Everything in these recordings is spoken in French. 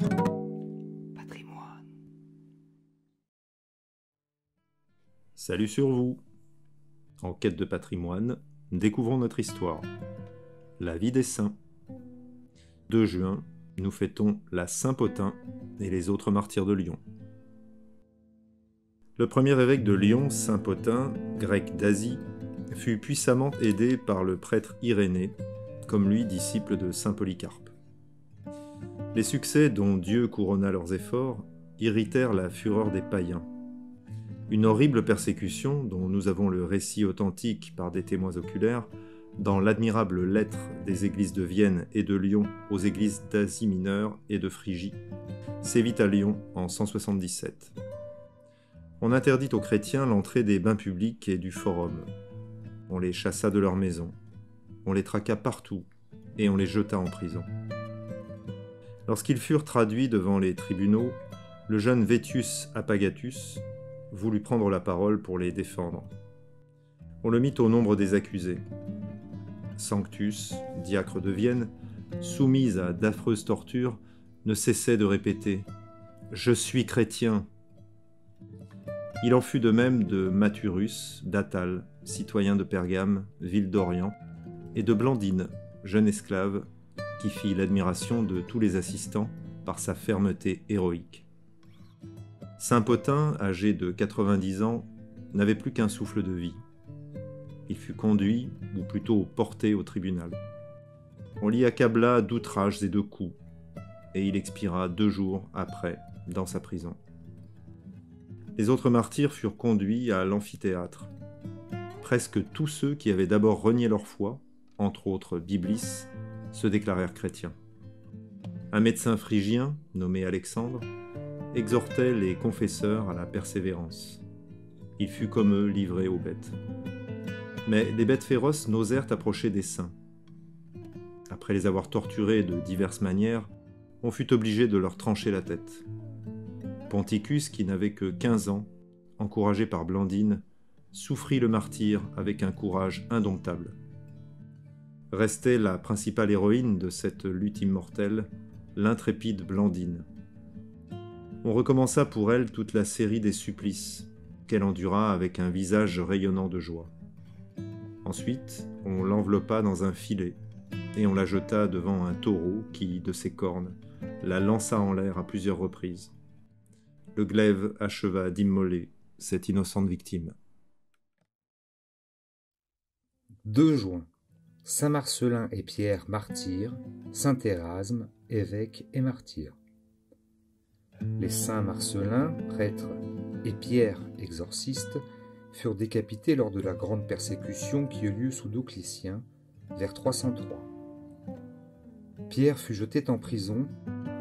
Patrimoine. Salut sur vous! En quête de patrimoine, découvrons notre histoire. La vie des saints. 2 juin, nous fêtons la Saint-Pothin et les autres martyrs de Lyon. Le premier évêque de Lyon, Saint Pothin, grec d'Asie, fut puissamment aidé par le prêtre Irénée, comme lui disciple de Saint Polycarpe. Les succès dont Dieu couronna leurs efforts irritèrent la fureur des païens. Une horrible persécution, dont nous avons le récit authentique par des témoins oculaires, dans l'admirable lettre des églises de Vienne et de Lyon aux églises d'Asie mineure et de Phrygie, sévit à Lyon en 177. On interdit aux chrétiens l'entrée des bains publics et du forum. On les chassa de leurs maisons, on les traqua partout et on les jeta en prison. Lorsqu'ils furent traduits devant les tribunaux, le jeune Vétius Apagatus voulut prendre la parole pour les défendre. On le mit au nombre des accusés. Sanctus, diacre de Vienne, soumis à d'affreuses tortures, ne cessait de répéter « Je suis chrétien ». Il en fut de même de Maturus, d'Atale, citoyen de Pergame, ville d'Orient, et de Blandine, jeune esclave, qui fit l'admiration de tous les assistants par sa fermeté héroïque. Saint Pothin, âgé de 90 ans, n'avait plus qu'un souffle de vie. Il fut conduit, ou plutôt porté au tribunal. On l'y accabla d'outrages et de coups, et il expira 2 jours après dans sa prison. Les autres martyrs furent conduits à l'amphithéâtre. Presque tous ceux qui avaient d'abord renié leur foi, entre autres Biblis, se déclarèrent chrétiens. Un médecin phrygien, nommé Alexandre, exhortait les confesseurs à la persévérance. Il fut comme eux livré aux bêtes. Mais les bêtes féroces n'osèrent approcher des saints. Après les avoir torturés de diverses manières, on fut obligé de leur trancher la tête. Ponticus, qui n'avait que 15 ans, encouragé par Blandine, souffrit le martyre avec un courage indomptable. Restait la principale héroïne de cette lutte immortelle, l'intrépide Blandine. On recommença pour elle toute la série des supplices, qu'elle endura avec un visage rayonnant de joie. Ensuite, on l'enveloppa dans un filet, et on la jeta devant un taureau qui, de ses cornes, la lança en l'air à plusieurs reprises. Le glaive acheva d'immoler cette innocente victime. 2 juin. Saint Marcellin et Pierre, martyrs, Saint Érasme, évêque et martyr. Les saints Marcellin, prêtre, et Pierre, exorciste, furent décapités lors de la grande persécution qui eut lieu sous Dioclétien, vers 303. Pierre fut jeté en prison,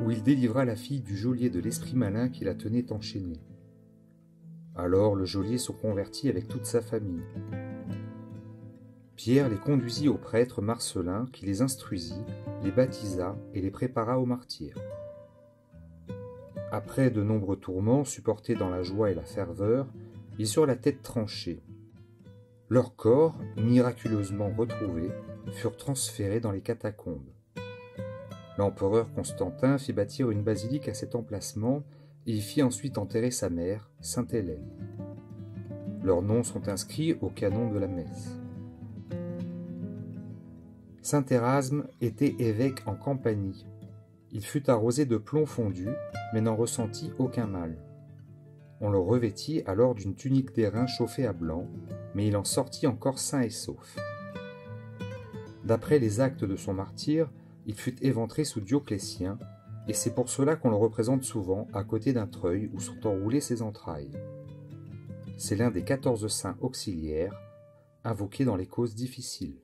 où il délivra la fille du geôlier de l'esprit malin qui la tenait enchaînée. Alors le geôlier se convertit avec toute sa famille. Pierre les conduisit au prêtre Marcellin qui les instruisit, les baptisa et les prépara au martyre. Après de nombreux tourments supportés dans la joie et la ferveur, ils eurent la tête tranchée. Leurs corps, miraculeusement retrouvés, furent transférés dans les catacombes. L'empereur Constantin fit bâtir une basilique à cet emplacement et y fit ensuite enterrer sa mère, Sainte Hélène. Leurs noms sont inscrits au canon de la messe. Saint Érasme était évêque en Campanie. Il fut arrosé de plomb fondu, mais n'en ressentit aucun mal. On le revêtit alors d'une tunique d'airain chauffée à blanc, mais il en sortit encore sain et sauf. D'après les actes de son martyre, il fut éventré sous Dioclétien, et c'est pour cela qu'on le représente souvent à côté d'un treuil où sont enroulées ses entrailles. C'est l'un des 14 saints auxiliaires, invoqués dans les causes difficiles.